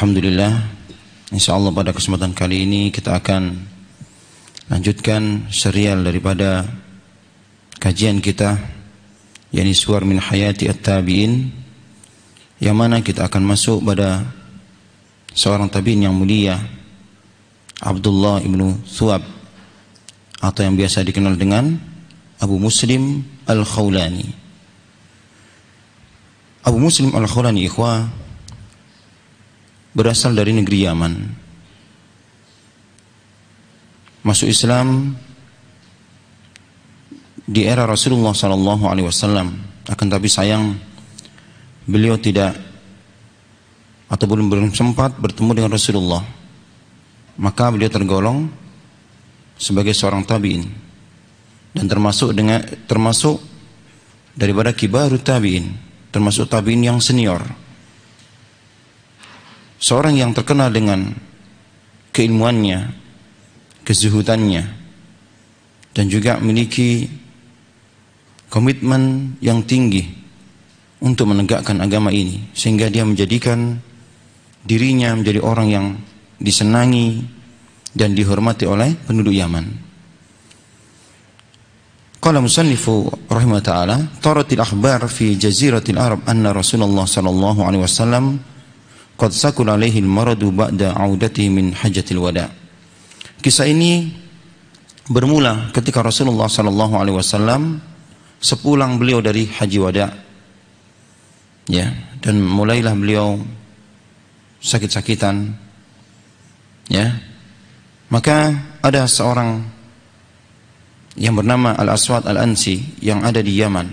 Alhamdulillah, insyaallah pada kesempatan kali ini kita akan lanjutkan serial daripada kajian kita, yakni Suwar min Hayati At-Tabi'in, yang mana kita akan masuk pada seorang tabi'in yang mulia, Abdullah ibnu Thuwab, atau yang biasa dikenal dengan Abu Muslim Al-Khawlani. Abu Muslim Al-Khawlani, ikhwah, berasal dari negeri Yaman. Masuk Islam di era Rasulullah SAW. Akan tapi sayang beliau tidak atau belum sempat bertemu dengan Rasulullah. Maka beliau tergolong sebagai seorang tabi'in dan termasuk daripada kibarut tabi'in, termasuk tabi'in yang senior. Seorang yang terkenal dengan keilmuannya, kezuhudannya, dan juga memiliki komitmen yang tinggi untuk menegakkan agama ini, sehingga dia menjadikan dirinya menjadi orang yang disenangi dan dihormati oleh penduduk Yaman. Qala musannifu rahimahullah ta'ala, taratil akhbar fi jaziratil Arab anna Rasulullah sallallahu alaihi wasallam qad sakul alaihi al-maradu ba'da audatihi min hajjatil wada'. Kisah ini bermula ketika Rasulullah sallallahu alaihi wasallam sepulang beliau dari haji wada', ya, dan mulailah beliau sakit-sakitan, ya. Maka ada seorang yang bernama Al-Aswad Al-Ansi yang ada di Yaman,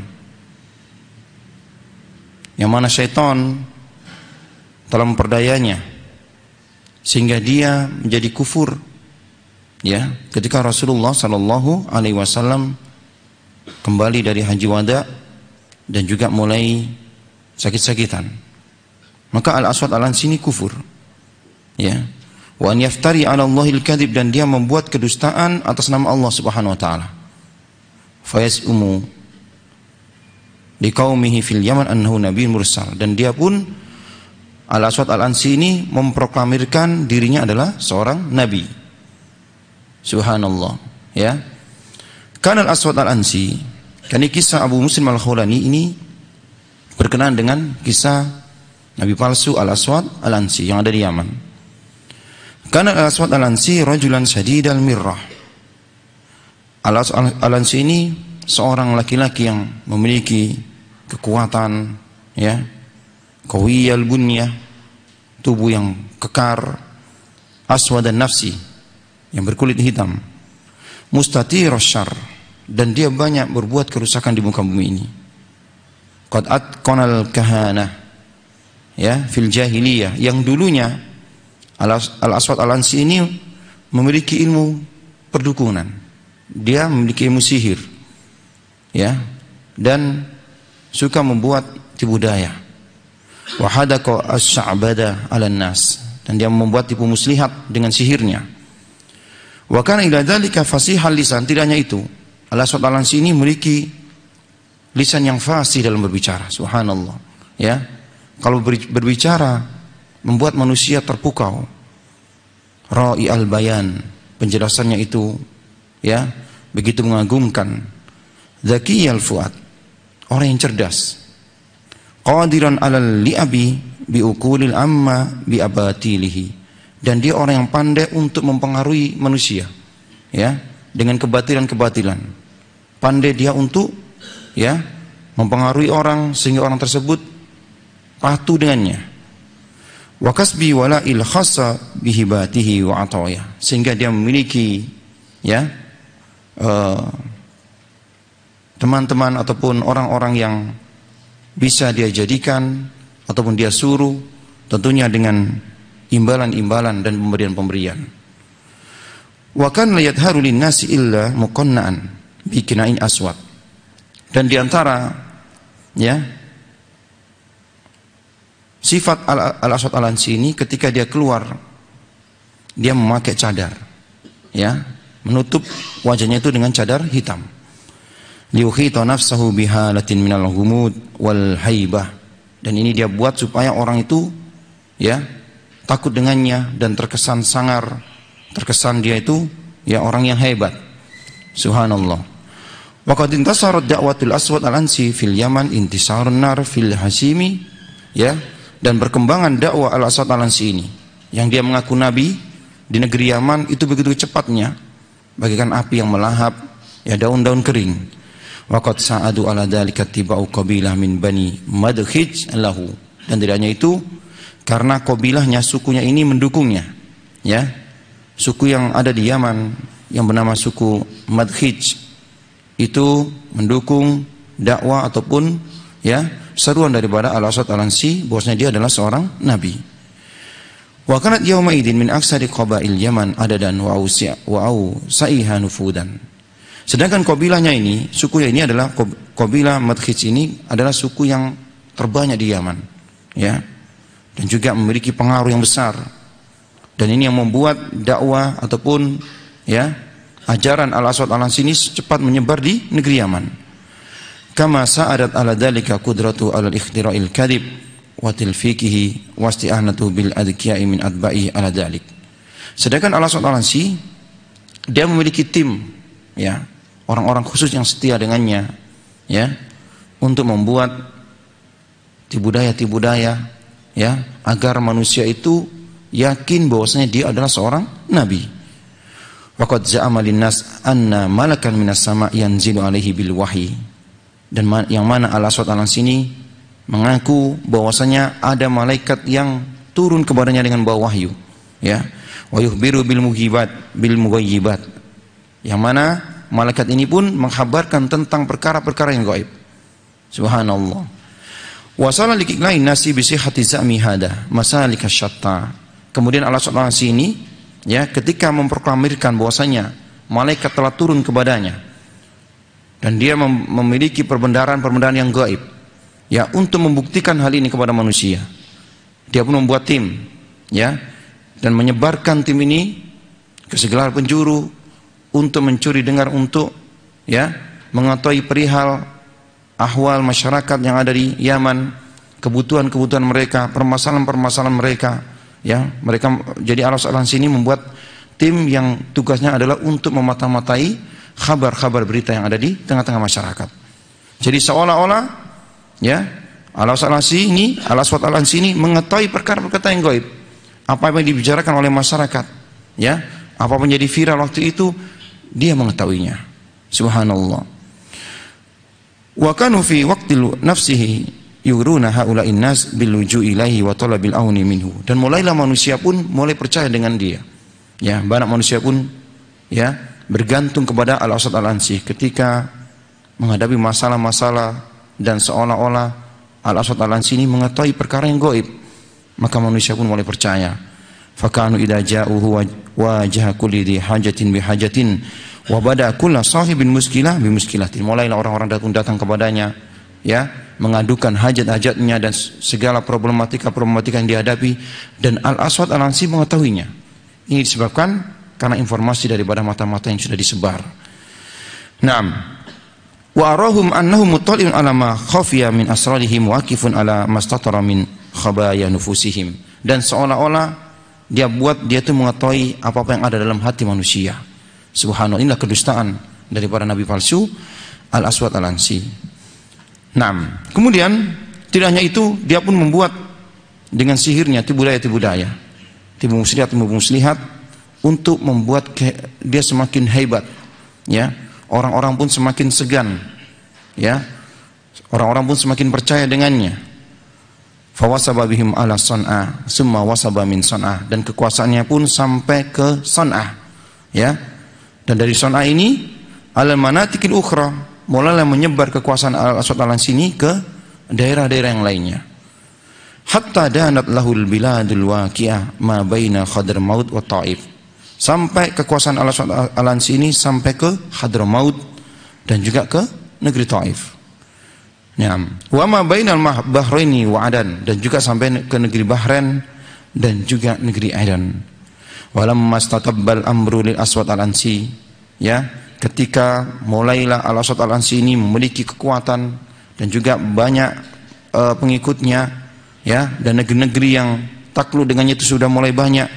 yang mana syaitan telah memperdayanya sehingga dia menjadi kufur, ya, ketika Rasulullah sallallahu alaihi wasallam kembali dari haji wada dan juga mulai sakit-sakitan. Maka Al-Aswad Al-Ansi ini kufur, ya, wa an yaftari 'ala Allahil kadhib, dan dia membuat kedustaan atas nama Allah Subhanahu wa taala. Fayas'umu liqaumihi fil Yaman annahu nabiyyun mursal, dan dia pun Al-Aswad Al-Ansi ini memproklamirkan dirinya adalah seorang nabi. Subhanallah, ya. Karena Al-Aswad Al-Ansi, karena kisah Abu Muslim Al-Khawlani ini berkenaan dengan kisah nabi palsu Al-Aswad Al-Ansi yang ada di Yaman. Karena Al-Aswad Al-Ansi rajulan syadidal mirrah. Al-Aswad Al-Ansi ini seorang laki-laki yang memiliki kekuatan, ya, qawiyal bunyah, tubuh yang kekar, aswad dan nafsi, yang berkulit hitam, mustatir syarr, dan dia banyak berbuat kerusakan di muka bumi ini. Qad atqanal kahana, ya, fil jahiliyah, yang dulunya Al-Aswad Al-Ansi ini memiliki ilmu perdukunan, dia memiliki ilmu sihir, ya, dan suka membuat tipu daya. Wa hadaqa as-sa'bada 'alan nas, dan dia membuat tipu muslihat dengan sihirnya. Wa kana ila dzalika fasihal lisan, tidak hanya itu, Al-Aswad Al-Ansi ini memiliki lisan yang fasih dalam berbicara. Subhanallah, ya. Kalau berbicara membuat manusia terpukau. Ra'i al-bayan, penjelasannya itu, ya, begitu mengagumkan. Zakiyal fuad, orang yang cerdas. Qadiran 'alal li'abi biuqulil amma biabatilihi, dan dia orang yang pandai untuk mempengaruhi manusia, ya, dengan kebatilan-kebatilan. Pandai dia untuk, ya, mempengaruhi orang sehingga orang tersebut patuh dengannya. Wa kasbi wala'il khassa bihibatihi wa ataya, sehingga dia memiliki, ya, teman-teman ataupun orang-orang yang bisa dia jadikan ataupun dia suruh, tentunya dengan imbalan-imbalan dan pemberian-pemberian. Wa kan la yadharu linnasi illa muqanna'an bi kina'in aswad, dan diantara, ya, sifat Al-Aswad Al-Ansi ini, ketika dia keluar dia memakai cadar, ya, menutup wajahnya itu dengan cadar hitam. Liukhita nafsahu bihalatin minal ghumud wal haibah, dan ini dia buat supaya orang itu, ya, takut dengannya dan terkesan sangar, terkesan dia itu ya orang yang hebat. Subhanallah. Wa qad intasarat da'watul Aswad al-Ansi fil Yaman intisarun nar fil Hashimi, ya, dan perkembangan dakwah Al-Aswad al-Ansi ini yang dia mengaku nabi di negeri Yaman itu begitu cepatnya bagaikan api yang melahap ya daun-daun kering. Wa qad sa'adu ala dzalika tibau qabilah min bani Madkhij lahu, dan tidak hanya itu, karena kabilahnya, sukunya ini mendukungnya, ya, suku yang ada di Yaman yang bernama suku Madkhij itu mendukung dakwah ataupun ya seruan daripada Al-Aswad al-Ansi bahwasanya dia adalah seorang nabi. Wa kanat yawma idin min aksari qabail Yaman adadan wa sa'iha nufudan. Sedangkan kabilahnya ini, sukunya ini adalah kabilah Madkhij ini adalah suku yang terbanyak di Yaman, ya, dan juga memiliki pengaruh yang besar. Dan ini yang membuat dakwah ataupun ya ajaran Al-Aswad al-Ansi ini cepat menyebar di negeri Yaman. Kama sa'adat ala dzalika qudratu ala al-ikhtira'il kadhib wa tilfiqihi wa isti'anatu bil adkiya'i min atba'i ala dzalik. Sedangkan Al-Aswad al-Ansi dia memiliki tim, ya, orang-orang khusus yang setia dengannya, ya, untuk membuat tipu-daya, ya, agar manusia itu yakin bahwasanya dia adalah seorang nabi. Waqad za'ama linnas anna malakan minas sama' yanzilu alaihi bil wahyi, dan yang mana Al-Aswad al-Ansi ini mengaku bahwasanya ada malaikat yang turun kepadanya dengan bawa wahyu, ya, wa yukhbiru bil mughayyibat, yang mana malaikat ini pun menghabarkan tentang perkara-perkara yang gaib. Subhanallah. Wasala likiklain nasi bisihhati za'mi hada masalika syatta. Kemudian Al-Aswad al-Ansi ini, ya, ketika memproklamirkan bahwasanya malaikat telah turun kepadanya dan dia memiliki perbendaharaan yang gaib, ya, untuk membuktikan hal ini kepada manusia, dia pun membuat tim, ya, dan menyebarkan tim ini ke segala penjuru untuk mencuri dengar, untuk ya mengetahui perihal ahwal masyarakat yang ada di Yaman, kebutuhan-kebutuhan mereka, permasalahan-permasalahan mereka. Ya, mereka, jadi Al-Aswad al-Ansi ini membuat tim yang tugasnya adalah untuk memata-matai kabar-kabar berita yang ada di tengah-tengah masyarakat. Jadi seolah-olah, ya, Al-Aswad al-Ansi ini mengetahui perkara-perkara yang gaib, apa yang dibicarakan oleh masyarakat, ya, apa yang menjadi viral waktu itu, dia mengetahuinya. Subhanallah. Wa kanu fi waqtil nafsihi yuruna haula'in nas bil luju'i ilaihi wa talabil auni minhu. Dan mulailah manusia pun mulai percaya dengan dia. Ya, banyak manusia pun ya bergantung kepada Al-Aswad al-Ansi ketika menghadapi masalah-masalah, dan seolah-olah Al-Aswad al-Ansi ini mengetahui perkara yang gaib, maka manusia pun mulai percaya. Fakanu idza ja'uhu wajaha kulli dhi hajatin bi hajatin wa bada kullu sahibin muskilah bi muskilatin. Mulailah orang-orang datang kepadanya, ya, mengadukan hajat-hajatnya dan segala problematika yang dihadapi, dan Al-Aswad al-Ansi mengetahuinya. Ini disebabkan karena informasi daripada mata-mata yang sudah disebar. Naam. Wa arahum annahum muttali'un ala ma khafiya min asrarihim waqifun ala mastatara min khabaya nufusihim. Dan seolah-olah dia itu mengetahui apa-apa yang ada dalam hati manusia. Subhanallah, inilah kedustaan daripada nabi palsu Al-Aswad al-Ansi. Nah, kemudian tidak hanya itu, dia pun membuat dengan sihirnya tipu daya, tipu muslihat untuk membuat dia semakin hebat, ya. Orang-orang pun semakin segan, ya. Orang-orang pun semakin percaya dengannya. Fawasaba bihim ala San'a, summa wasaba min San'a, dan kekuasaannya pun sampai ke San'a, ya. Dan dari San'a ini ala manatikil ukhra, mulailah menyebar kekuasaan Al-Aswad al-Ansi ini ke daerah-daerah yang lainnya. Hatta danat lahul biladul waqi'ah ma baina Hadramaut wa Taif. Sampai kekuasaan Al-Aswad al-Ansi ini sampai ke Hadramaut dan juga ke negeri Taif. Naam. Wa ma bainal Bahraini wa Adan, dan juga sampai ke negeri Bahrain dan juga negeri Adan. Walamma statabbal amru lil Aswad al-Ansi, ya, ketika mulailah Al-Aswad al-Ansi ini memiliki kekuatan dan juga banyak pengikutnya, ya, dan negeri-negeri yang takluk dengannya itu sudah mulai banyak,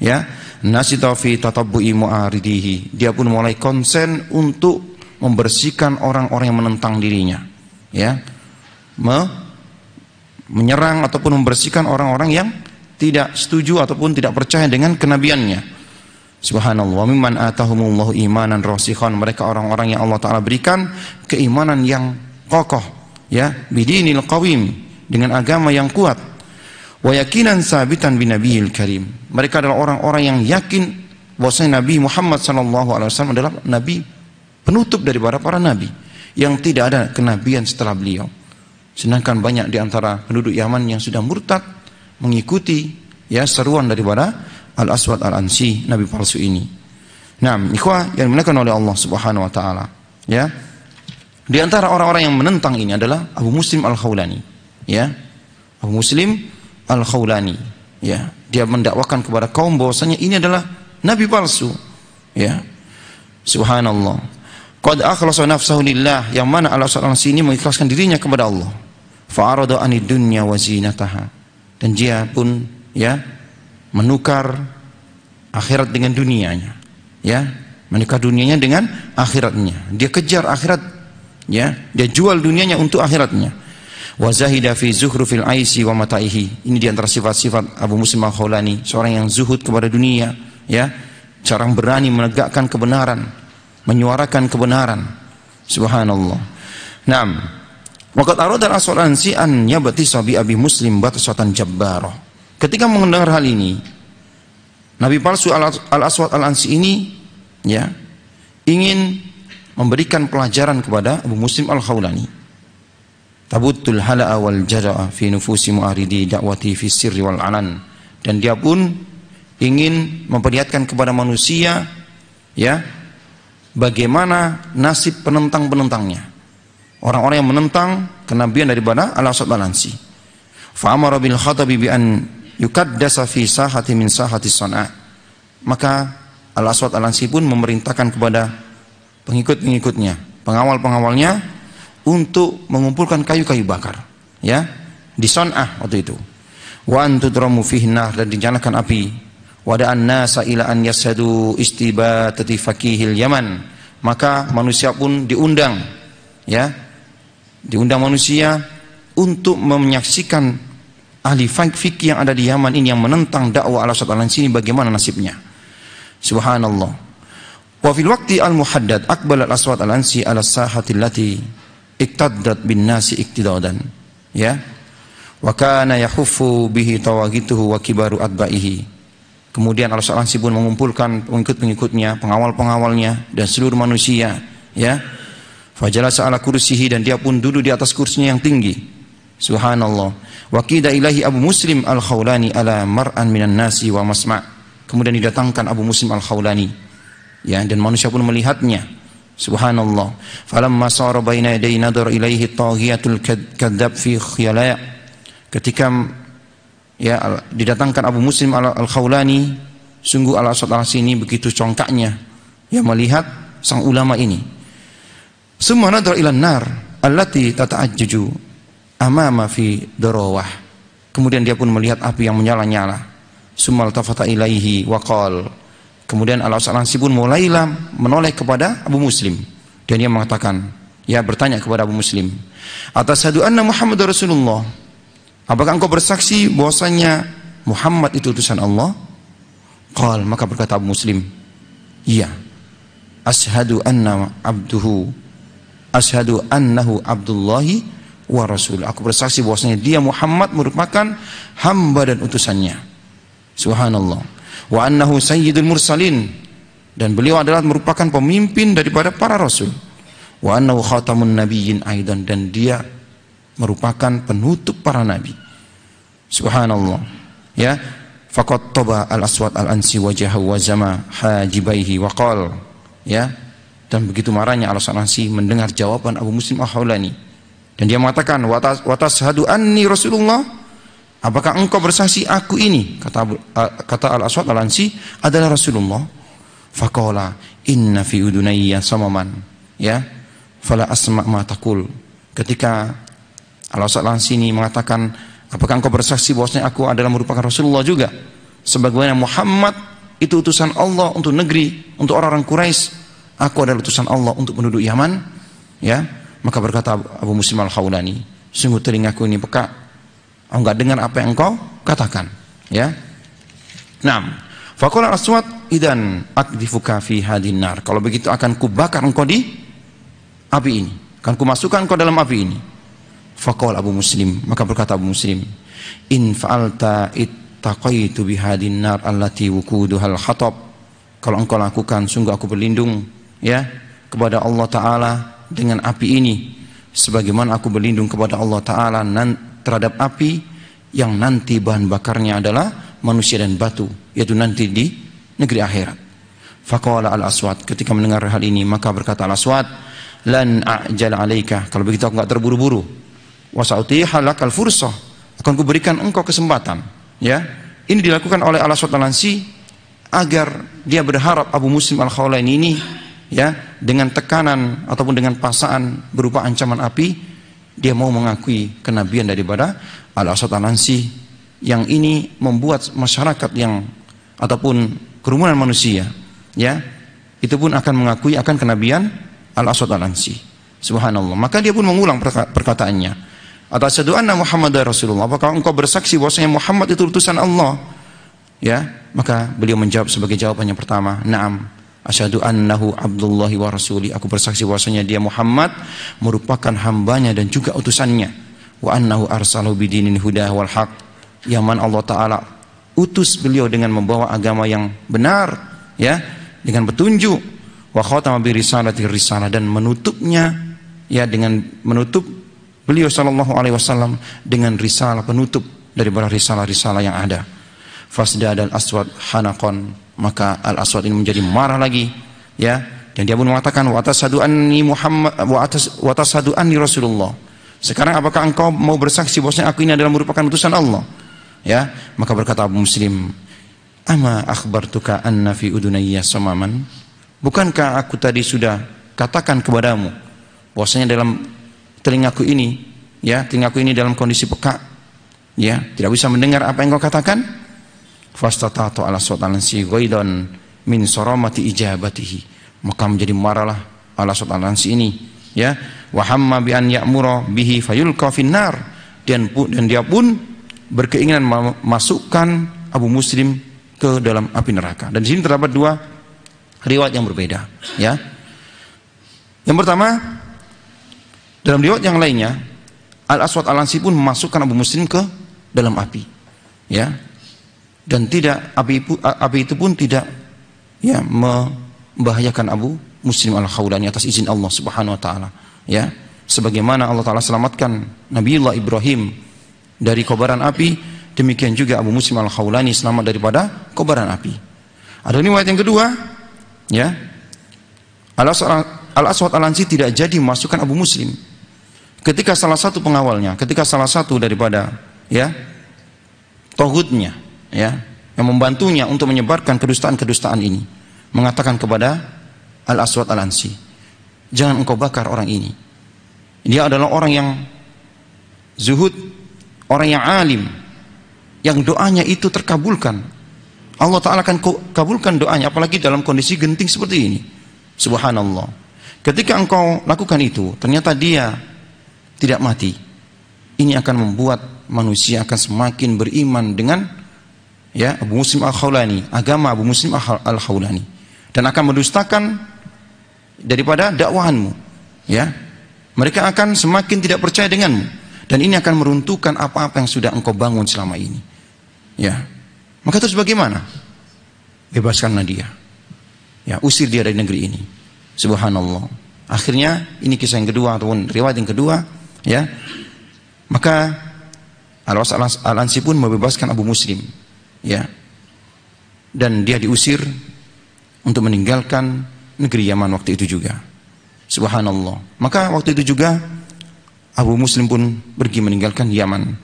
ya. Nasita fi tatabbu'i mu'aridihi, dia pun mulai konsen untuk membersihkan orang-orang yang menentang dirinya, ya, menyerang ataupun membersihkan orang-orang yang tidak setuju ataupun tidak percaya dengan kenabiannya. Subhanallah, mimman atahumullahu imanan rasikhan, mereka orang-orang yang Allah Ta'ala berikan keimanan yang kokoh, ya, bidinil qawim, dengan agama yang kuat, wa yakinan sabitan binabiyil karim, mereka adalah orang-orang yang yakin bahwasanya Nabi Muhammad SAW adalah Nabi penutup daripada para Nabi, yang tidak ada kenabian setelah beliau. Sedangkan banyak di antara penduduk Yaman yang sudah murtad mengikuti, ya, seruan daripada Al-Aswad Al-Ansi, Nabi palsu ini. Nah, ikhwah yang dimuliakan oleh Allah Subhanahu wa taala, ya. Di antara orang-orang yang menentang ini adalah Abu Muslim Al-Khawlani, ya. Abu Muslim Al-Khawlani, ya. Dia mendakwakan kepada kaum bahwasanya ini adalah nabi palsu, ya. Subhanallah. Qad akhlasa nafsahu lillah, yang mana Al-Aswad Al-Ansi ini mengikhlaskan dirinya kepada Allah. Fa'arada anid dunya wa zinataha, dan dia pun, ya, menukar akhirat dengan dunianya, ya, menukar dunianya dengan akhiratnya. Dia kejar akhirat, ya, dia jual dunianya untuk akhiratnya. Wa zahida fi zuhrufil aisi wa mataihi, ini di antara sifat-sifat Abu Muslim Al-Khawlani, seorang yang zuhud kepada dunia, ya, jarang berani menegakkan kebenaran, menyuarakan kebenaran. Subhanallah. Naam. Waqad arada al-Aswad Al-Ansi an yabtisa bi Abi Muslim batsatan jabbarah. Ketika mendengar hal ini, Nabi palsu Al-Aswad Al-Ansi ini, ya, ingin memberikan pelajaran kepada Abu Muslim Al-Khawlani. Tabuttul hala'a wal jara'a fi nufusi mu'aridi da'wati fi sirri wal anan, dan dia pun ingin memperlihatkan kepada manusia, ya, bagaimana nasib penentang-penentangnya, orang-orang yang menentang kenabian daripada Al-Aswad Al-Ansi. Fa'amara bil khatabi bi an yukaddasa fi sahati min sahati Sana'a. Maka Al-Aswad Al-Ansi pun memerintahkan kepada pengikut-pengikutnya, pengawal-pengawalnya, untuk mengumpulkan kayu-kayu bakar, ya, di Sana'ah waktu itu. Wa antudramu fihi nar, dan dinyalakan api. Wa da'an nasa ila an yashadu istibatati faqihil Yaman. Maka manusia pun diundang, ya, diundang manusia untuk menyaksikan ahli fikih yang ada di Yaman ini yang menentang dakwah Al-Aswad Al-Ansi ini bagaimana nasibnya. Subhanallah. Wa fil waqti al-muhaddad aqbala Al-Aswad Al-Ansi ala sahati allati iktaddat bin nasi iktidadan, ya. Wa kana yahuffu bihi tawagituhu wa kibaru atba'ihi. Kemudian Al-Aswad Al-Ansi pun mengumpulkan pengikut-pengikutnya, pengawal-pengawalnya, dan seluruh manusia, ya. Fajalasa ala kursihi, dan dia pun duduk di atas kursinya yang tinggi. Subhanallah. Wa qida ilahi Abu Muslim Al-Khawlani ala mar'an minan nasi wa masma'. Kemudian didatangkan Abu Muslim Al-Khawlani, ya, dan manusia pun melihatnya. Subhanallah. Falamma sara baina yaday nadar ilaihi taghiyatul kadzab fi khiyala'. Ketika, ya, didatangkan Abu Muslim Al-Khawlani, sungguh Al-Aswad Al-Ansi ini begitu congkaknya, ya, melihat sang ulama ini. Summa nadar ilan nar allati tata'ajjaju amama fi darawah. Kemudian dia pun melihat api yang menyala-nyala. Summal tafata ilaihi wa qal. Kemudian Al-Aswad Al-Ansi pun mulailah menoleh kepada Abu Muslim, dan dia mengatakan, ya, bertanya kepada Abu Muslim, atashhadu anna Muhammad Rasulullah, apakah engkau bersaksi bahwasanya Muhammad itu utusan Allah? Qal, maka berkata Abu Muslim, iya. Ashhadu annahu abdullahi wa rasul. Aku bersaksi bahwasanya dia Muhammad merupakan hamba dan utusannya. Subhanallah. Wa annahu sayyidul mursalin, dan beliau adalah merupakan pemimpin daripada para rasul. Wa annahu khatamun nabiyyin aidan, dan dia merupakan penutup para nabi. Subhanallah, ya. Faqad taba Al-Aswad Al-Ansi wajahu wa zama hajibaihi wa qal, ya. Dan begitu marahnya Al-Aswad Al-Ansi mendengar jawaban Abu Muslim Al-Khawlani, dan dia mengatakan, wa tashhadu anni Rasulullah, apakah engkau bersaksi aku ini, kata Al-Aswad Al-Ansi, adalah Rasulullah? Faqala inna fi udunayya samaman, ya, fala asma' ma taqul. Ketika Al-Aswad Al-Ansi ini mengatakan, Apakah engkau bersaksi bahwasanya aku adalah merupakan Rasulullah juga? Sebagaimana Muhammad itu utusan Allah untuk negeri, untuk orang-orang Quraisy, aku adalah utusan Allah untuk penduduk Yaman. Ya, maka berkata Abu Muslim Al-Khawlani, sungguh telingaku ini peka, aku enggak dengar apa yang engkau katakan. Ya. Naam. Faqala Aswad idan akdifuka fi hadin nar. Kalau begitu akan kubakar engkau di api ini. Akan kumasukkan engkau dalam api ini. Faqala Abu Muslim, maka berkata Abu Muslim, in fa'alta ittaqaitu bihadin nar allati wuquduhal khatab. Kalau engkau lakukan, sungguh aku berlindung ya kepada Allah Ta'ala dengan api ini, sebagaimana aku berlindung kepada Allah Ta'ala terhadap api yang nanti bahan bakarnya adalah manusia dan batu, yaitu nanti di negeri akhirat. Faqala al-Aswad, ketika mendengar hal ini maka berkata al-Aswad, lan a'jal alaika, kalau begitu aku enggak terburu-buru, wa sa'utiha lakal fursah, akan kuberikan engkau kesempatan. Ya, ini dilakukan oleh al-Aswad al-Ansi agar dia berharap Abu Muslim Al-Khawlani ini ya dengan tekanan ataupun dengan paksaan berupa ancaman api, dia mau mengakui kenabian daripada al-Aswad al-Ansi, yang ini membuat masyarakat yang ataupun kerumunan manusia ya itu pun akan mengakui akan kenabian al-Aswad al-Ansi. Subhanallah. Maka dia pun mengulang perkataannya, asyhadu anna Muhammadar Rasulullah, apakah engkau bersaksi bahwasanya Muhammad itu utusan Allah? Ya, maka beliau menjawab sebagai jawaban yang pertama, na'am, asyhadu annahu abdullahi wa rasuli, aku bersaksi bahwasanya dia Muhammad merupakan hambanya dan juga utusannya, wa annahu arsalahu bidinil huda wal haq, yang mana Allah Ta'ala utus beliau dengan membawa agama yang benar ya, dengan petunjuk, wa khatama bi risalati risalah, dan menutupnya ya dengan menutup beliau sallallahu alaihi wasallam dengan risalah, penutup daripada risalah-risalah yang ada. Fasdad al-Aswad hanaqan, maka al-Aswad ini menjadi marah lagi ya, dan dia pun mengatakan wa tasadu anni Muhammad wa tasadu anni Rasulullah, sekarang apakah engkau mau bersaksi bahwasanya aku ini adalah merupakan utusan Allah? Ya, maka berkata Abu Muslim, ama akhbartuka anna fi udunayya samaman, bukankah aku tadi sudah katakan kepadamu bahwasanya dalam telingaku ini ya, telingaku ini dalam kondisi peka ya, tidak bisa mendengar apa yang kau katakan. Fastata'tu ala Al-Ansi ghaidan min saramati ijabatihi, maka menjadi marahlah Al-Ansi ini ya, wa hamma bi an ya'mura bihi fayulqa finnar, dan dia pun berkeinginan memasukkan Abu Muslim ke dalam api neraka. Dan di sini terdapat dua riwayat yang berbeda ya. Yang pertama, dalam riwayat yang lainnya Al-Aswad al-Ansi pun memasukkan Abu Muslim ke dalam api ya, dan tidak api itu pun tidak ya membahayakan Abu Muslim Al-Khawlani atas izin Allah Subhanahu wa taala ya, sebagaimana Allah Taala selamatkan Nabiullah Ibrahim dari kobaran api, demikian juga Abu Muslim Al-Khawlani selamat daripada kobaran api. Ada riwayat yang kedua ya, Al-Aswad al-Ansi tidak jadi memasukkan Abu Muslim ketika salah satu pengawalnya, ketika salah satu daripada ya toghutnya ya, yang membantunya untuk menyebarkan kedustaan-kedustaan ini, mengatakan kepada Al-Aswad al-Ansi, jangan engkau bakar orang ini, dia adalah orang yang zuhud, orang yang alim, yang doanya itu terkabulkan, Allah Ta'ala akan kabulkan doanya, apalagi dalam kondisi genting seperti ini. Subhanallah. Ketika engkau lakukan itu, ternyata dia tidak mati, ini akan membuat manusia akan semakin beriman dengan ya Abu Muslim Al-Khawlani, agama Abu Muslim Al-Khawlani, dan akan mendustakan daripada dakwahanmu ya, mereka akan semakin tidak percaya denganmu, dan ini akan meruntuhkan apa-apa yang sudah engkau bangun selama ini ya. Maka terus bagaimana? Bebaskanlah dia ya, usir dia dari negeri ini. Subhanallah. Akhirnya ini kisah yang kedua ataupun riwayat yang kedua ya, maka Al-Aswad al-Ansi pun membebaskan Abu Muslim ya, dan dia diusir untuk meninggalkan negeri Yaman waktu itu juga. Subhanallah. Maka waktu itu juga Abu Muslim pun pergi meninggalkan Yaman.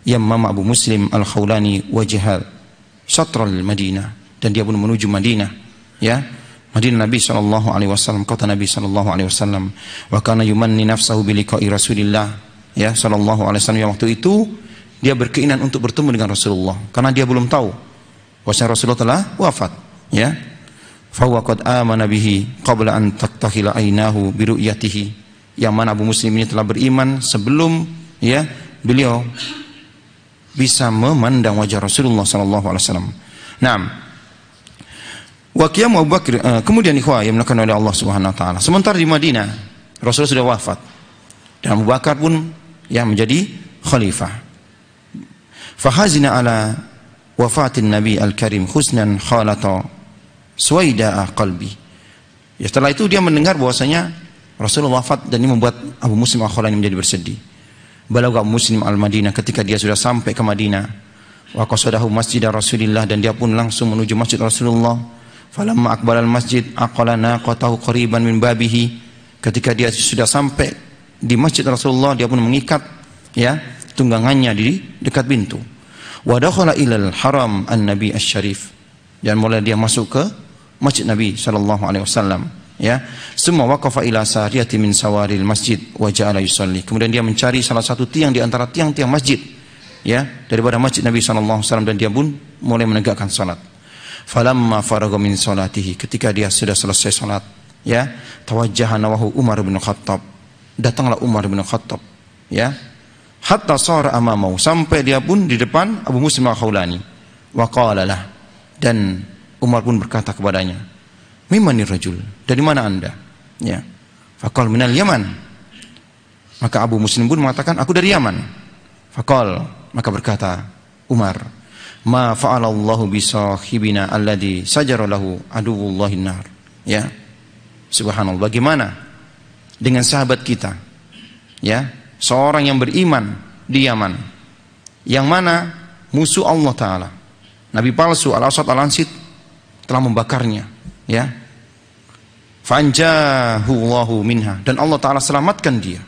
Yammama Abu Muslim Al-Khawlani wajah syatral Madinah, dan dia pun menuju Madinah ya, Madinah Nabi SAW, kota Nabi SAW. Wa kana yumanni nafsahu bi liqa'i Rasulillah ya sallallahu alaihi wasallam, yang waktu itu dia berkeinginan untuk bertemu dengan Rasulullah karena dia belum tahu bahwa Rasulullah telah wafat, ya. Fa huwa qad amana bihi qabla an taktahila ainahu bi ru'yatihi, yang mana Abu Muslim ini telah beriman sebelum, ya, beliau bisa memandang wajah Rasulullah sallallahu alaihi wasallam. Naam. Wa qiyam Abu Bakar, kemudian ikhwah yang dimuliakan oleh Allah Subhanahu wa taala. Sementara di Madinah Rasul sudah wafat dan Abu Bakar pun yang menjadi khalifah. Fahazina ala wafatin Nabi Al-Karim husnan khalata suwaida'a qalbi. Ya, setelah itu dia mendengar bahwasanya Rasulullah wafat dan ini membuat Abu Muslim Al-Khawlani menjadi bersedih. Balagha Abu Muslim Al-Madinah, ketika dia sudah sampai ke Madinah, wa qasadahu masjid Rasulillah, dan dia pun langsung menuju masjid Rasulullah. Falamma aqbala al-masjid aqala naqatahu qariban min babihi. Ketika dia sudah sampai di masjid Rasulullah, dia pun mengikat, ya, tunggangannya di dekat pintu. Wa dakhala ilal haram an-nabi asy-syarif, dan mulai dia masuk ke masjid Nabi sallallahu alaihi wasallam, ya. Semua waqafa ila sariyati min sawaril masjid wa ja'ala yusalli. Kemudian dia mencari salah satu tiang di antara tiang-tiang masjid, ya, daripada masjid Nabi sallallahu alaihi wasallam, dan dia pun mulai menegakkan salat. Falamma faragha min salatihi, ketika dia sudah selesai salat, ya, tawajjaha nawahu Umar bin Khattab, datanglah Umar bin Khattab, ya, hatta sara amamahu, sampai dia pun di depan Abu Muslim Al-Khawlani. Wa qala lah, dan Umar pun berkata kepadanya, mimmanir rajul, dari mana anda? Ya, faqal minal Yaman. Maka Abu Muslim pun mengatakan, aku dari Yaman. Faqal, maka berkata Umar, ma fa'alallahu bi sahibina alladhi sajara lahu aduwullahin nar. Ya, subhanallah, bagaimana dengan sahabat kita, ya, seorang yang beriman di Yaman, yang mana musuh Allah Ta'ala, Nabi palsu Al-Aswad Al-Ansi telah membakarnya, ya. Fanjahu Allahu minha, dan Allah Ta'ala selamatkan dia.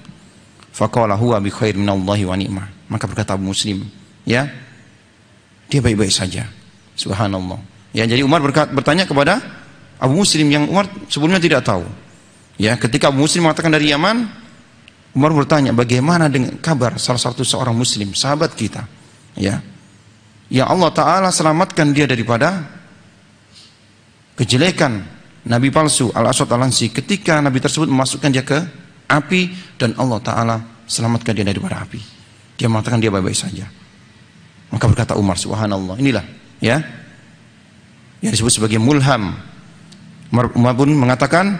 Faqala huwa bi khair minallahi wa ni'mah. Maka berkata Abu Muslim, ya, dia baik-baik saja. Subhanallah. Ya, jadi Umar bertanya kepada Abu Muslim yang Umar sebelumnya tidak tahu. Ya, ketika Abu Muslim mengatakan dari Yaman, Umar bertanya, bagaimana dengan kabar salah satu seorang muslim, sahabat kita, ya, yang Allah Ta'ala selamatkan dia daripada kejelekan Nabi palsu Al-Aswad Al-Ansi, ketika Nabi tersebut memasukkan dia ke api, dan Allah Ta'ala selamatkan dia daripada api. Dia mengatakan dia baik-baik saja. Maka berkata Umar, subhanallah, inilah, ya, yang disebut sebagai mulham. Umar pun mengatakan,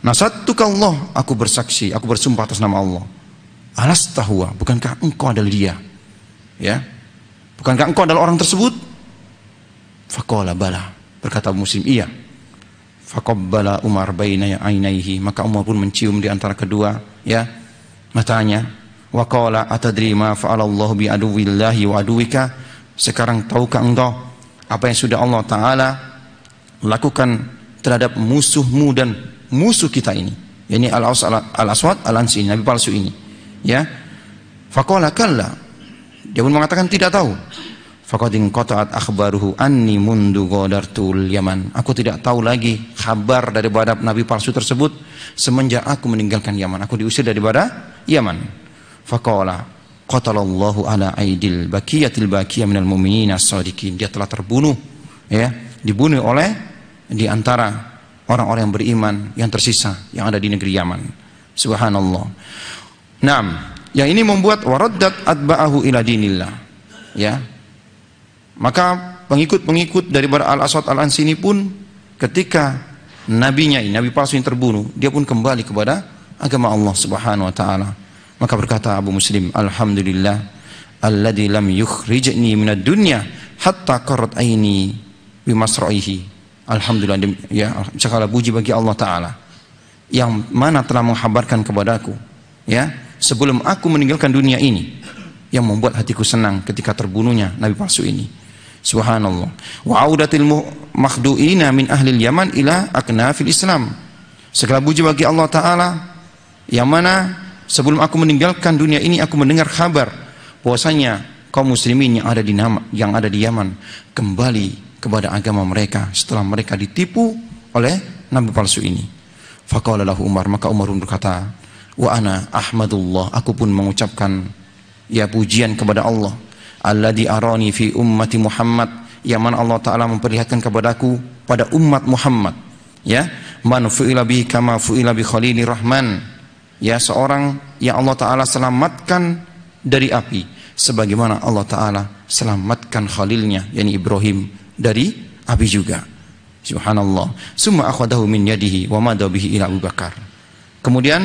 nasattuka Allah, aku bersaksi, aku bersumpah atas nama Allah. Alasta huwa, bukankah engkau adalah dia? Ya, bukankah engkau adalah orang tersebut? Faqala bala, berkata Muslim, iya. Faqabbala Umar baina ainaihi, maka Umar pun mencium di antara kedua, ya, matanya. Wa qala atadri ma fa'ala Allah bi aduwillahi wa aduwika, sekarang tahukah engkau apa yang sudah Allah Ta'ala lakukan terhadap musuhmu dan musuh kita ini, yakni Al-Aswad Al-Ansi, Nabi palsu ini, ya. Faqala kalla, dia pun mengatakan tidak tahu. Faqad inqata'at akhbaruhu anni mundu qadartul Yaman, aku tidak tahu lagi kabar daripada Nabi palsu tersebut semenjak aku meninggalkan Yaman, aku diusir daripada Yaman. Faqala qatalallahu ala aidil baqiyatil baqiyah minal mu'minina as-shadiqin, dia telah terbunuh, ya, dibunuh oleh di antara orang-orang yang beriman yang tersisa yang ada di negeri Yaman. Subhanallah. Naam, yang ini membuat waraddat atba'ahu ila dinillah, ya. Maka pengikut-pengikut dari Al-Aswad Al-Ansi ini pun ketika nabinya ini, nabi palsu yang terbunuh, dia pun kembali kepada agama Allah Subhanahu wa taala. Maka berkata Abu Muslim, alhamdulillah alladzi lam yukhrijni minad dunya hatta qarrat aini bi masra'ihi. Alhamdulillah, ya, segala puji bagi Allah Ta'ala yang mana telah menghabarkan kepadaku, ya, sebelum aku meninggalkan dunia ini, yang membuat hatiku senang ketika terbunuhnya Nabi palsu ini. Subhanallah. Wa audatil makhdu'ina min ahlil Yaman ila aknafil Islam. Segala puji bagi Allah Ta'ala yang mana sebelum aku meninggalkan dunia ini, aku mendengar kabar bahwasanya kaum muslimin yang ada di Yaman kembali kepada agama mereka setelah mereka ditipu oleh nabi palsu ini. Faqala lahu Umar, maka Umar berkata, wa ana ahmadullah, aku pun mengucapkan, ya, pujian kepada Allah, alladzi arani fi ummati Muhammad, yang mana Allah Ta'ala memperlihatkan kepadaku pada umat Muhammad, ya, man fu'ila bihi kama fu'ila bi Khalilir Rahman, ya, seorang yang Allah Ta'ala selamatkan dari api sebagaimana Allah Ta'ala selamatkan Khalilnya, yakni Ibrahim, dari api juga. Subhanallah. Summa akhadahu min yadihi wa madha bihi ila Abu Bakar. Kemudian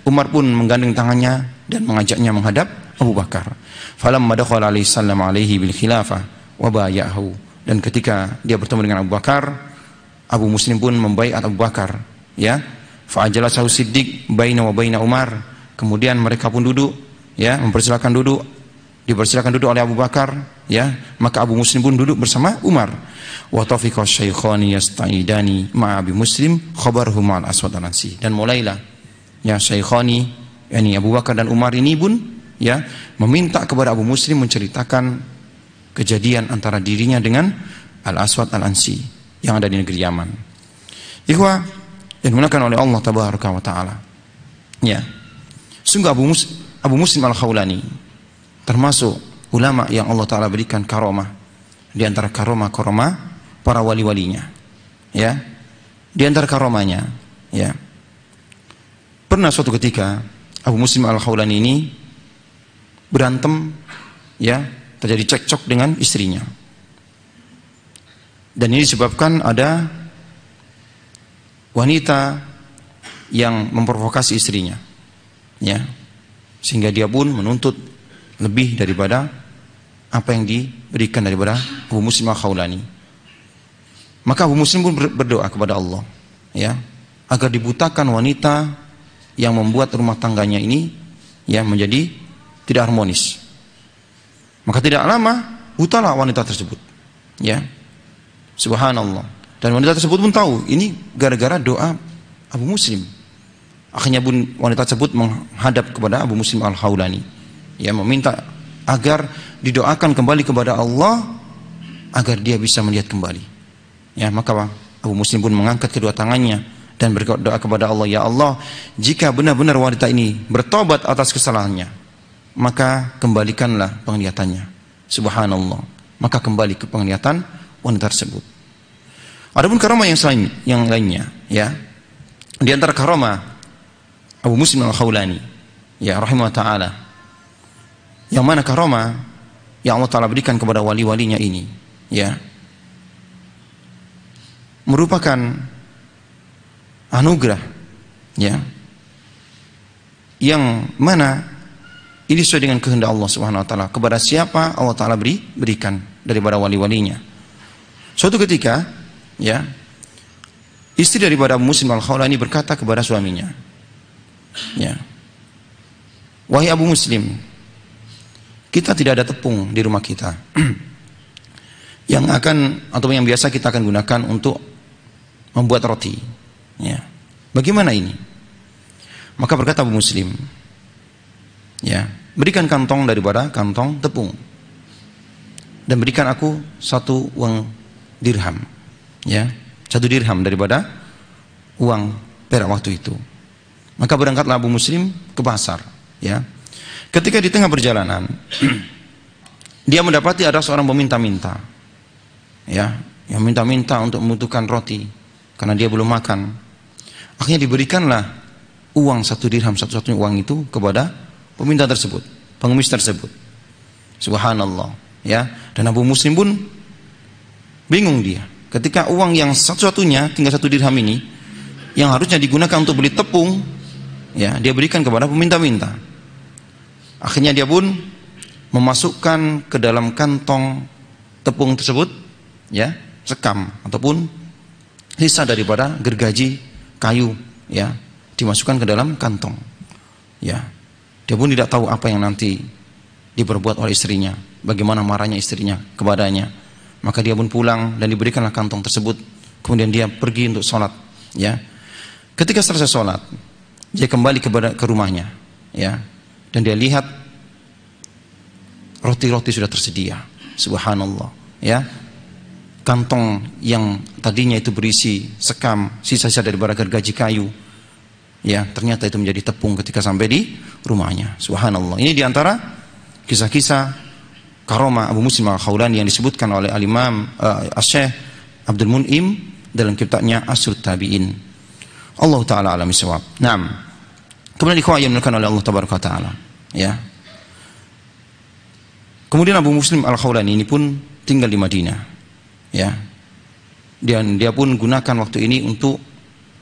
Umar pun menggandeng tangannya dan mengajaknya menghadap Abu Bakar. Falamma dakhala alaihi salam alaihi bil khilafah wa bayahu. Dan ketika dia bertemu dengan Abu Bakar, Abu Muslim pun membaiat Abu Bakar, ya. Fa ajalasahu Siddiq baina wa baina Umar. Kemudian mereka pun duduk, ya, mempersilakan duduk, dipersilakan duduk oleh Abu Bakar, ya. Maka Abu Muslim pun duduk bersama Umar. Wa tafiqa syaikhani yasta'idani ma'a Abi Muslim khabarhum al-Aswad al-Ansi. Dan mulailah, ya, syaikhani, yakni Abu Bakar dan Umar ini pun, ya, meminta kepada Abu Muslim menceritakan kejadian antara dirinya dengan Al-Aswad Al-Ansi yang ada di negeri Yaman. Ikhwah yang dimuliakan oleh Allah Tabaraka wa Ta'ala, ya, sungguh Abu Muslim Al-Khawlani termasuk ulama yang Allah Ta'ala berikan karomah, di antara karomah para wali-walinya, ya. Di antara karomahnya, ya, pernah suatu ketika Abu Muslim Al-Khawlani ini berantem, ya, terjadi cekcok dengan istrinya. Dan ini disebabkan ada wanita yang memprovokasi istrinya, ya, sehingga dia pun menuntut lebih daripada apa yang diberikan daripada Abu Muslim Al-Khawlani. Maka Abu Muslim pun berdoa kepada Allah, ya, agar dibutakan wanita yang membuat rumah tangganya ini, ya, menjadi tidak harmonis. Maka tidak lama butalah wanita tersebut, ya. Subhanallah. Dan wanita tersebut pun tahu ini gara-gara doa Abu Muslim. Akhirnya pun wanita tersebut menghadap kepada Abu Muslim Al-Khawlani, ya, meminta agar didoakan kembali kepada Allah agar dia bisa melihat kembali. Ya, maka Abu Muslim pun mengangkat kedua tangannya dan berdoa kepada Allah, ya Allah, jika benar-benar wanita ini bertobat atas kesalahannya, maka kembalikanlah penglihatannya. Subhanallah. Maka kembali ke penglihatan wanita tersebut. Adapun karomah yang lainnya, ya, di antara karomah Abu Muslim Al-Khawlani, ya, rahimahullah ta'ala, yang mana karomah yang Allah Ta'ala berikan kepada wali-walinya ini, ya, merupakan anugerah, ya, yang mana ini sesuai dengan kehendak Allah Subhanahu wa Ta'ala kepada siapa Allah Ta'ala berikan daripada wali-walinya. Suatu ketika, ya, istri daripada Abu Muslim Al-Khawlani berkata kepada suaminya, ya, wahai Abu Muslim, kita tidak ada tepung di rumah kita yang akan atau yang biasa kita akan gunakan untuk membuat roti, ya. Bagaimana ini? Maka berkata Abu Muslim, ya, berikan kantong daripada kantong tepung dan berikan aku 1 uang dirham, ya, 1 dirham daripada uang perak waktu itu. Maka berangkatlah Abu Muslim ke pasar, ya. Ketika di tengah perjalanan dia mendapati ada seorang peminta-minta, ya, yang minta-minta untuk membutuhkan roti karena dia belum makan. Akhirnya diberikanlah uang 1 dirham, satu-satunya uang itu kepada peminta tersebut, pengemis tersebut. Subhanallah, ya. Dan Abu Muslim pun bingung dia. Ketika uang yang satu-satunya tinggal 1 dirham ini yang harusnya digunakan untuk beli tepung, ya, dia berikan kepada peminta-minta. Akhirnya dia pun memasukkan ke dalam kantong tepung tersebut, ya, sekam ataupun sisa daripada gergaji kayu, ya, dimasukkan ke dalam kantong, ya. Dia pun tidak tahu apa yang nanti diperbuat oleh istrinya, bagaimana marahnya istrinya kepadanya. Maka dia pun pulang dan diberikanlah kantong tersebut. Kemudian dia pergi untuk sholat, ya. Ketika selesai sholat, dia kembali ke rumahnya, ya, dan dia lihat roti-roti sudah tersedia. Subhanallah, ya. Kantong yang tadinya itu berisi sekam, sisa-sisa dari gergaji kayu, ya, ternyata itu menjadi tepung ketika sampai di rumahnya. Subhanallah. Ini diantara kisah-kisah karomah Abu Muslim Al-Khawlani yang disebutkan oleh Al-Imam Asy-Syaikh Abdul Mun'im dalam kitabnya Asrut Tabi'in. Allah taala alam bisawab. Naam. Kemudian ikhwah yang dimuliakan oleh Allah tabaraka taala, ya. Kemudian Abu Muslim Al-Khawlani ini pun tinggal di Madinah, ya. Dan dia pun gunakan waktu ini untuk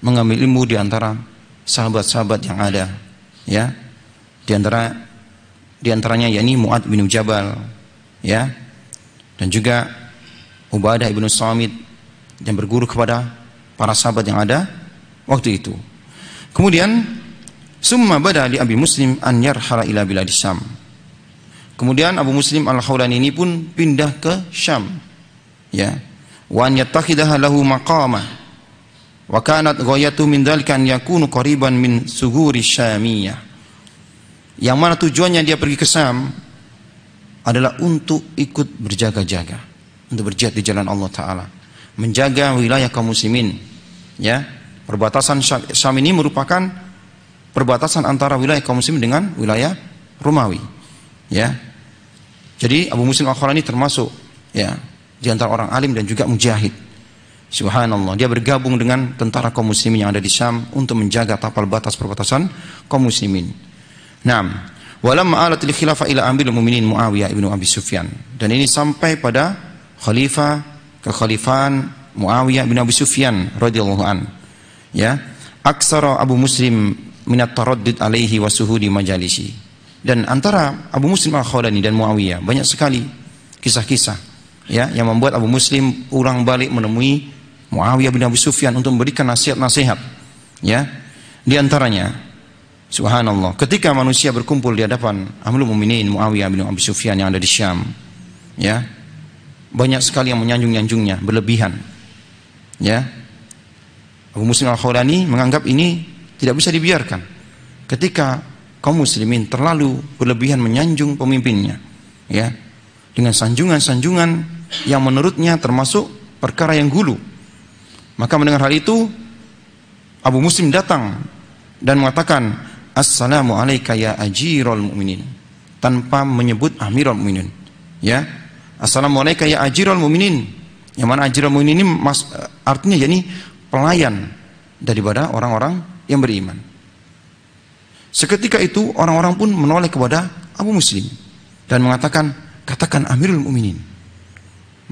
mengambil ilmu di antara sahabat-sahabat yang ada, ya. Di antaranya yakni Mu'adz bin Jabal, ya. Dan juga Ubadah ibnu Samit yang berguru kepada para sahabat yang ada waktu itu. Kemudian summa bada li Abi Muslim an yarhala ila biladi Syam. Kemudian Abu Muslim Al-Khawlani ini pun pindah ke Syam, ya. Wa an yattakhidaha lahu maqama wa kanat ghayatu min dzalika an yakunu qariban min suguri Syamiyah. Yang mana tujuannya dia pergi ke Syam adalah untuk ikut berjaga-jaga, untuk berjihad di jalan Allah taala, menjaga wilayah kaum muslimin, ya. Perbatasan Syam ini merupakan perbatasan antara wilayah kaum muslimin dengan wilayah Romawi, ya. Jadi Abu Muslim Al-Khawlani termasuk, ya, di antara orang alim dan juga mujahid. Subhanallah, dia bergabung dengan tentara kaum muslimin yang ada di Syam untuk menjaga tapal batas perbatasan kaum muslimin. Naam, walamma alatil khilafah ila amirul mu'minin Muawiyah ibnu Abi Sufyan. Dan ini sampai pada kekhalifahan Muawiyah bin Abi Sufyan radhiyallahu an. Ya, aksara Abu Muslim minat taraddud alaihi wa suhudi majalisi. Dan antara Abu Muslim Al-Khawlani dan Muawiyah banyak sekali kisah-kisah, ya, yang membuat Abu Muslim ulang balik menemui Muawiyah bin Abi Sufyan untuk memberikan nasihat-nasihat, ya. Di antaranya, subhanallah, ketika manusia berkumpul di hadapan Amirul Mukminin Muawiyah bin Abi Sufyan yang ada di Syam, ya, banyak sekali yang menyanjung-nyanjungnya berlebihan, ya. Abu Muslim Al-Khawlani menganggap ini tidak bisa dibiarkan. Ketika kaum muslimin terlalu berlebihan menyanjung pemimpinnya, ya, dengan sanjungan-sanjungan yang menurutnya termasuk perkara yang gulu. Maka mendengar hal itu, Abu Muslim datang dan mengatakan, "Assalamu alayka ya ajirul mu'minin," tanpa menyebut Amirul Mu'minin, ya. Assalamu alayka ya ajirul mu'minin. Yang mana ajirul mu'minin ini artinya yakni pelayan daripada orang-orang yang beriman. Seketika itu orang-orang pun menoleh kepada Abu Muslim dan mengatakan, "Katakan Amirul Mukminin."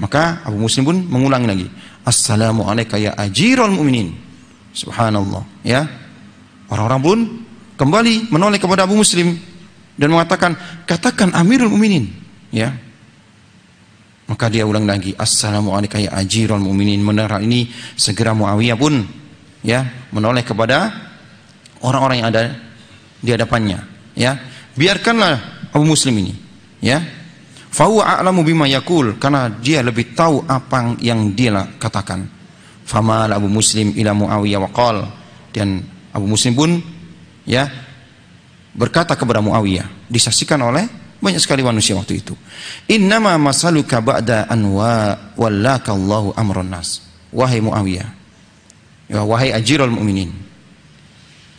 Maka Abu Muslim pun mengulangi lagi, "Assalamu alayka ya ajirul mu'minin." Subhanallah, ya. Orang-orang pun kembali menoleh kepada Abu Muslim dan mengatakan, "Katakan Amirul Mukminin," ya. Maka dia ulang lagi, "Assalamu alayka ya ajirul mu'minin." Mendengar ini segera Muawiyah pun, ya, menoleh kepada orang-orang yang ada di hadapannya, ya. Biarkanlah Abu Muslim ini, ya. Fa huwa a'lamu bima yaqul, karena dia lebih tahu apa yang dia katakan. Famal Abu Muslim ila Muawiyah wa qala, dan Abu Muslim pun, ya, berkata kepada Muawiyah, disaksikan oleh banyak sekali manusia waktu itu, "Innama masaluka ba'da an wallaka Allahu amrun nas." Wahai Muawiyah, ya, wahai ajirul mu'minin,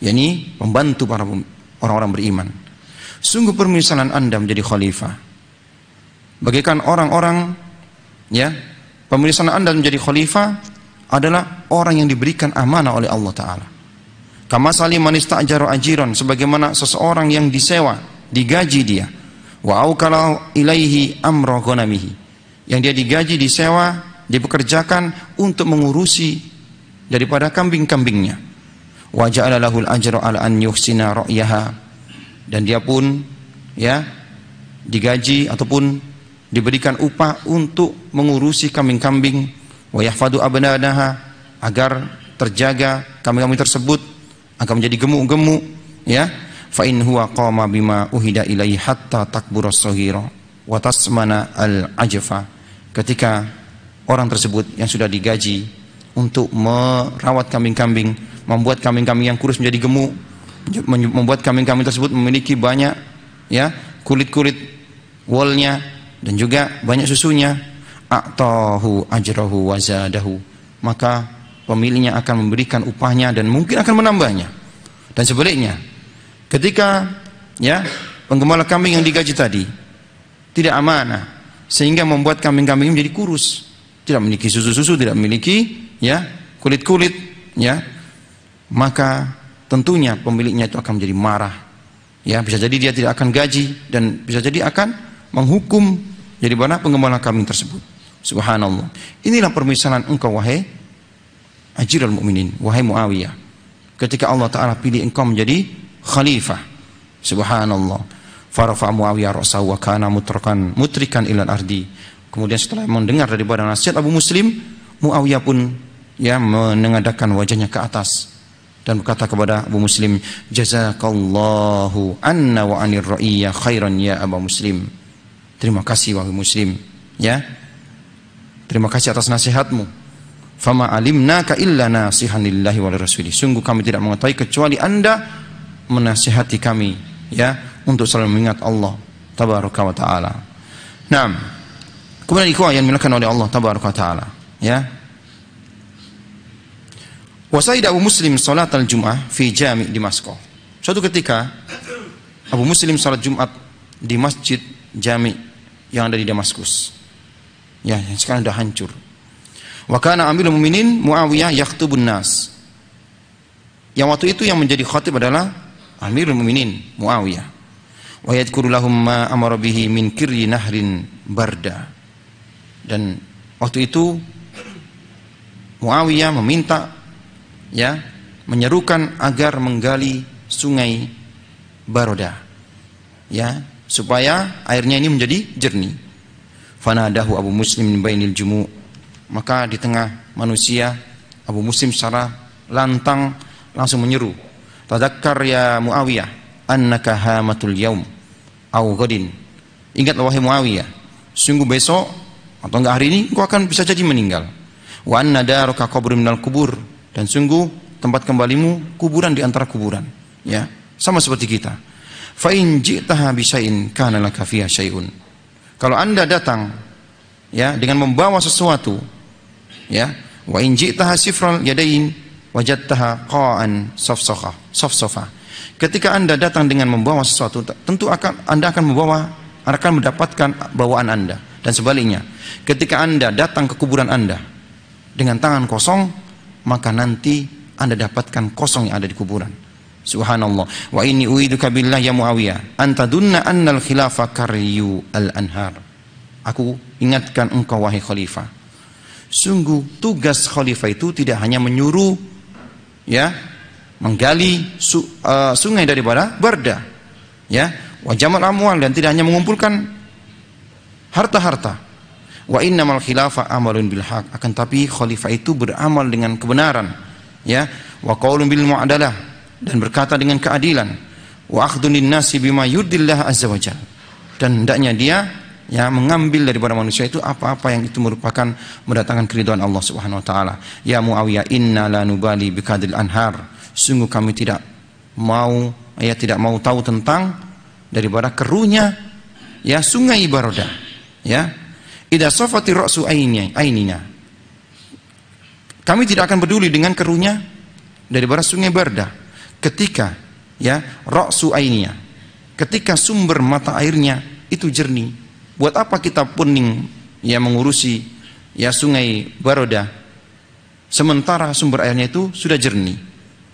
yakni pembantu para orang-orang beriman, sungguh permisalan Anda menjadi khalifah bagaikan orang-orang, ya, pemisalan Anda menjadi khalifah adalah orang yang diberikan amanah oleh Allah Ta'ala. Kama salim man ista'jara ajiran, sebagaimana seseorang yang disewa, digaji dia, wa aukala ilaihi amra ghanamihi, yang dia digaji, disewa, dipekerjakan untuk mengurusi daripada kambing-kambingnya. Wa ja'ala lahul ajra ala an yuhsina ra'yaha, dan dia pun, ya, digaji ataupun diberikan upah untuk mengurusi kambing-kambing, wa yahfadu abnanaha, agar terjaga kambing-kambing tersebut agar menjadi gemuk-gemuk, ya. Fa in huwa qama bima uhida ilaihi hatta takbura as-saghira wa tasmana al-ajfa. Ketika orang tersebut yang sudah digaji untuk merawat kambing-kambing, membuat kambing-kambing yang kurus menjadi gemuk, membuat kambing-kambing tersebut memiliki banyak, ya, kulit-kulit wolnya dan juga banyak susunya, a'tahu ajrahu wa zadahu, maka pemiliknya akan memberikan upahnya dan mungkin akan menambahnya. Dan sebaliknya, ketika, ya, penggembala kambing yang digaji tadi tidak amanah, sehingga membuat kambing-kambing menjadi kurus, tidak memiliki susu-susu, tidak memiliki ya kulit-kulit, ya, maka tentunya pemiliknya itu akan menjadi marah, ya, bisa jadi dia tidak akan gaji dan bisa jadi akan menghukum jadi mana pengembala kambing tersebut. Subhanallah. Inilah permisalan engkau wahai Amirul Mukminin, wahai Muawiyah, ketika Allah Ta'ala pilih engkau menjadi khalifah. Subhanallah. Farafa Muawiyah ra'sahu wa kana mutrikan ilal ardi. Kemudian setelah mendengar daripada nasihat Abu Muslim, Muawiyah pun ya menengadahkan wajahnya ke atas dan berkata kepada Abu Muslim, jazakallahu anna wa anir ra'iyya khairan ya Abu Muslim. Terima kasih wahai Muslim, ya, terima kasih atas nasihatmu. Fama alimnaka illa nasihan lillahi wa lirasuli. Sungguh kami tidak mengetahui kecuali Anda menasihati kami, ya, untuk selalu mengingat Allah tabaraka wa taala. Naam. Kemudian ikhwah yang dimuliakan oleh Allah tabaraka wa taala, ya. Wasaid Abu Muslim salat al-Jum'ah fi Jami' Damaskus. Suatu ketika Abu Muslim salat Jumat di Masjid Jami' yang ada di Damaskus. Ya, yang sekarang sudah hancur. Wa kana Amirul Mukminin Muawiyah yakhtubun nas. Yang waktu itu yang menjadi khatib adalah Amirul Mukminin Muawiyah. Wa yadhkuru lahum ma amara bihi min kirri nahrin barda. Dan waktu itu Muawiyah meminta, ya, menyerukan agar menggali sungai Baroda, ya, supaya airnya ini menjadi jernih. Fanadahu Abu Muslim min bainil jumu'. Maka di tengah manusia Abu Muslim secara lantang langsung menyeru, tadzakkar ya Muawiyah annaka hamatul yaum au ghadin. Ingatlah wahai Muawiyah, sungguh besok atau enggak hari ini engkau akan bisa jadi meninggal. Wa anna daraka qabrun minal kubur, dan sungguh tempat kembalimu kuburan di antara kuburan, ya, sama seperti kita. Fa in ji'taha bi syai'in kana laka fiha syai'un. Kalau Anda datang, ya, dengan membawa sesuatu, ya, wa in ji'taha sifral yadain wajadtaha qa'an safsafa. Ketika Anda datang dengan membawa sesuatu, tentu Anda akan mendapatkan bawaan Anda, dan sebaliknya. Ketika Anda datang ke kuburan Anda dengan tangan kosong, maka nanti Anda dapatkan kosong yang ada di kuburan. Subhanallah. Wa inni uiduka billah ya Muawiyah anta dunna annal khilafa karyu al-anhar. Aku ingatkan engkau wahai khalifah, sungguh tugas khalifah itu tidak hanya menyuruh, ya, menggali sungai daripada Barda, ya, wa jamal amwal, dan tidak hanya mengumpulkan harta-harta. Wa innamal khilafa amalun bil haq, akan tapi khalifah itu beramal dengan kebenaran, ya, wa qaulun bil mu'adalah, dan berkata dengan keadilan, wa akhdun linnasi bima yurdillah azza wajal, dan hendaknya dia, ya, mengambil daripada manusia itu apa-apa yang itu merupakan mendatangkan keridhaan Allah Subhanahu wa taala. Ya Muawiyah, inna la nubali bikadil anhar, sungguh kami tidak mau tahu tentang daripada keruhnya, ya, sungai Baroda, ya. Idza safati ra'su ainina, kami tidak akan peduli dengan keruhnya daripada sungai Barda ketika, ya, ra'su ainiya, ketika sumber mata airnya itu jernih. Buat apa kita pening, ya, mengurusi, ya, sungai Baroda sementara sumber airnya itu sudah jernih?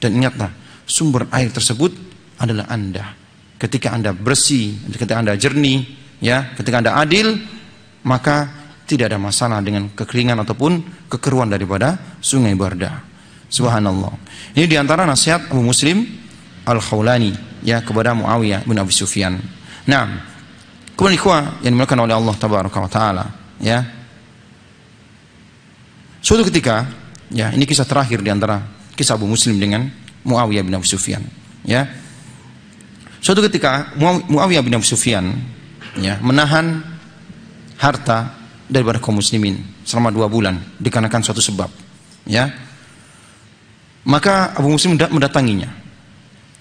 Dan ingatlah, sumber air tersebut adalah Anda. Ketika Anda bersih, ketika Anda jernih, ya, ketika Anda adil, maka tidak ada masalah dengan kekeringan ataupun kekeruan daripada sungai Barda. Subhanallah. Ini diantara nasihat Abu Muslim Al-Khawlani, ya, kepada Muawiyah bin Abi Sufyan. Nah, kemudian ikhwah yang dimuliakan oleh Allah tabaraka wa taala, ya, suatu ketika, ya, ini kisah terakhir diantara kisah Abu Muslim dengan Muawiyah bin Abi Sufyan, ya. Suatu ketika Muawiyah bin Abi Sufyan, ya, menahan harta daripada kaum muslimin selama 2 bulan dikarenakan suatu sebab, ya. Maka Abu Muslim mendatanginya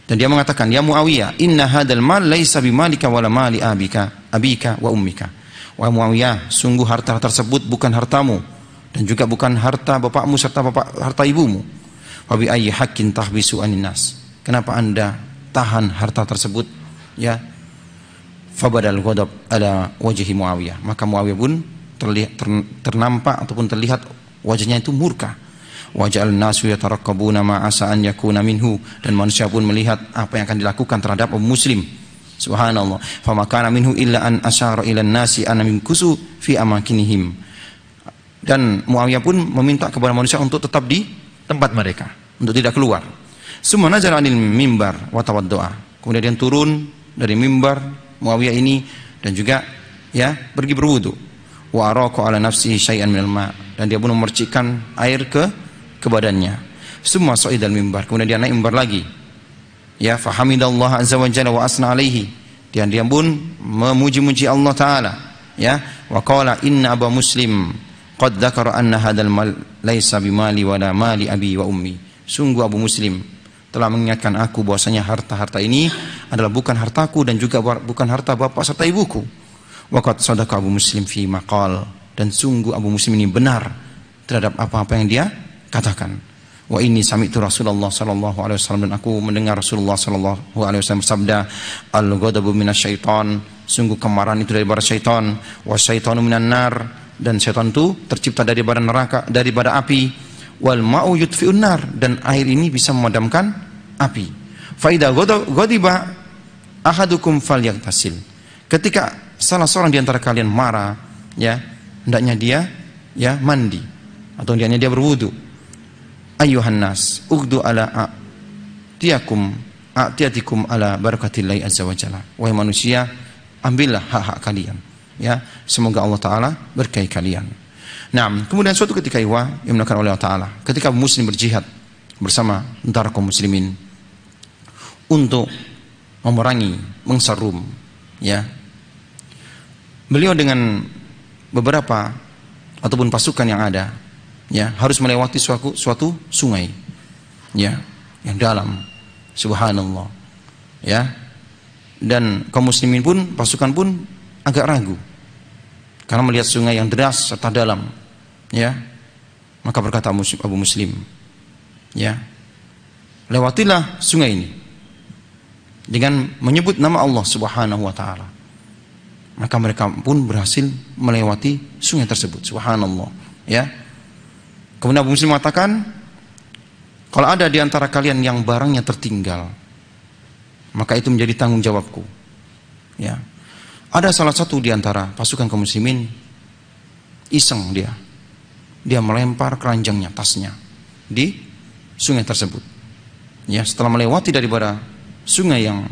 dan dia mengatakan, ya Muawiyah, inna hadzal mal laisa bimalika wala mali abika wa ummika. Wahai Muawiyah, sungguh harta tersebut bukan hartamu dan juga bukan harta bapakmu serta harta ibumu. Wa bi ayyi haqqin tahbisu anin nas. Kenapa Anda tahan harta tersebut, ya? Fabadal ghadab ala wajhi Muawiyah. Maka Muawiyah pun ternampak ataupun terlihat wajahnya itu murka. Waja'al nasu yataraqqabuna ma asa an yakuna minhu, dan manusia pun melihat apa yang akan dilakukan terhadap Abu Muslim. Subhanallah. Fa makana minhu illa an asyara ila nasi an minkusu fi amakinihim. Dan Muawiyah pun meminta kepada manusia untuk tetap di tempat mereka, untuk tidak keluar. Summa nazala 'anil mimbar wa tawaddu'a. Kemudian dia turun dari mimbar Muawiyah ini dan juga ya pergi berwudu. Wa araqa ala nafsihi syai'an minal ma', dan dia pun memercikkan air ke badannya. Summa sa'idal mimbar, kemudian dia naik mimbar lagi. Ya, fahamidallah azza wa jalla wa asna alaihi. Dan dia pun memuji-muji Allah taala, ya. Wa qala inna Aba Muslim qad dzakara anna hadzal mal laisa bimali wala mali abi wa ummi. Sungguh Abu Muslim telah mengingatkan aku bahwasanya harta-harta ini adalah bukan hartaku dan juga bukan harta bapak serta ibuku. Waqad sadaqa Abu Muslim fi maqal, dan sungguh Abu Muslim ini benar terhadap apa-apa yang dia katakan. Wa inni sami'tu Rasulullah sallallahu alaihi wasallam, dan aku mendengar Rasulullah sallallahu alaihi wasallam bersabda, al-ghadabu minasyaiton, sungguh kemarahan itu daripada syaitan, wa syaitanu minan nar, dan syaitan itu tercipta daripada neraka, daripada api. Wal ma'u yutfi'un nar, dan air ini bisa memadamkan api. Fa idza ghadiba ahadukum falyaghtasil. Ketika salah seorang di antara kalian marah, ya, hendaknya dia ya mandi atau hendaknya dia berwudu. Ayyuhan nas ughdu ala a'tiyatikum ala barakatillahi azza wa jalla. Wahai manusia, ambillah hak-hak kalian, ya, semoga Allah taala berkahi kalian. Nah, kemudian suatu ketika yang dilakukan oleh Allah taala, ketika Muslim berjihad bersama tentara kaum muslimin untuk memerangi Mengsar Rum, ya, beliau dengan beberapa ataupun pasukan yang ada, ya, harus melewati suatu sungai, ya, yang dalam. Subhanallah, ya. Dan kaum muslimin pun, pasukan pun agak ragu karena melihat sungai yang deras serta dalam, ya. Maka berkata Abu Muslim, ya, lewatilah sungai ini dengan menyebut nama Allah Subhanahu wa taala. Maka mereka pun berhasil melewati sungai tersebut. Subhanallah, ya. Kemudian Abu Muslim mengatakan, kalau ada di antara kalian yang barangnya tertinggal, maka itu menjadi tanggung jawabku, ya. Ada salah satu di antara pasukan kaum muslimin, iseng dia melempar keranjangnya, tasnya di sungai tersebut, ya. Setelah melewati daripada sungai yang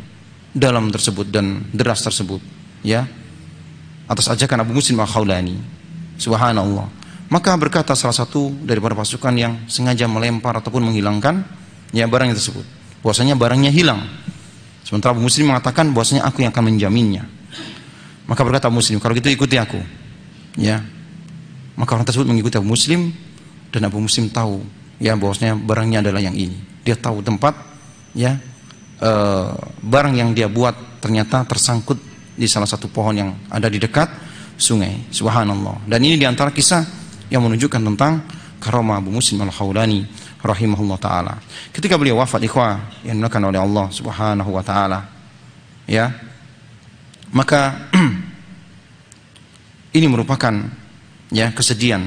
dalam tersebut dan deras tersebut, ya, atas ajakan Abu Muslim Al-Khawlani, subhanallah, maka berkata salah satu daripada pasukan yang sengaja melempar ataupun menghilangkan, ya, barang tersebut, bahwasanya barangnya hilang. Sementara Abu Muslim mengatakan bahwasanya aku yang akan menjaminnya. Maka berkata Abu Muslim, kalau gitu ikuti aku, ya. Maka orang tersebut mengikuti Abu Muslim, dan Abu Muslim tahu, ya, bahwasanya barangnya adalah yang ini. Dia tahu tempat, ya, barang yang dia buat ternyata tersangkut di salah satu pohon yang ada di dekat sungai. Subhanallah. Dan ini diantara kisah yang menunjukkan tentang karamah Abu Muslim Al-Khawlani rahimahullah ta'ala. Ketika beliau wafat, ikhwah yang dimuliakan oleh Allah Subhanahu wa ta'ala, ya, maka ini merupakan, ya, kesedihan,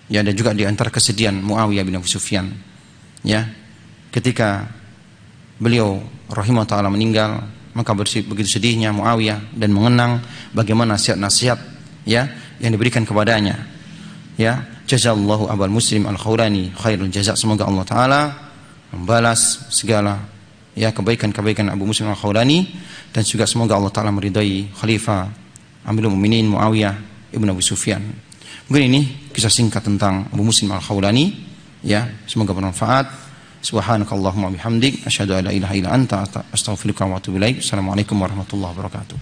ya, dan juga diantara kesedihan Muawiyah bin Abu Sufyan, ya, ketika beliau rahimahullah ta'ala meninggal, maka begitu sedihnya Muawiyah dan mengenang bagaimana nasihat-nasihat, ya, yang diberikan kepadanya, ya. Jazallahu Abul Muslim Al-Khawlani khairul jazak, semoga Allah taala membalas segala, ya, kebaikan-kebaikan Abu Muslim Al-Khawlani, dan juga semoga Allah taala meridai Khalifah Amirul Mukminin Muawiyah ibn Abu Sufyan. Mungkin ini kisah singkat tentang Abu Muslim Al-Khawlani, ya, semoga bermanfaat. Subhanakallahumma bihamdik asyhadu an la ilaha illa anta astaghfiruka wa atubu ilaik. Assalamualaikum warahmatullahi wabarakatuh.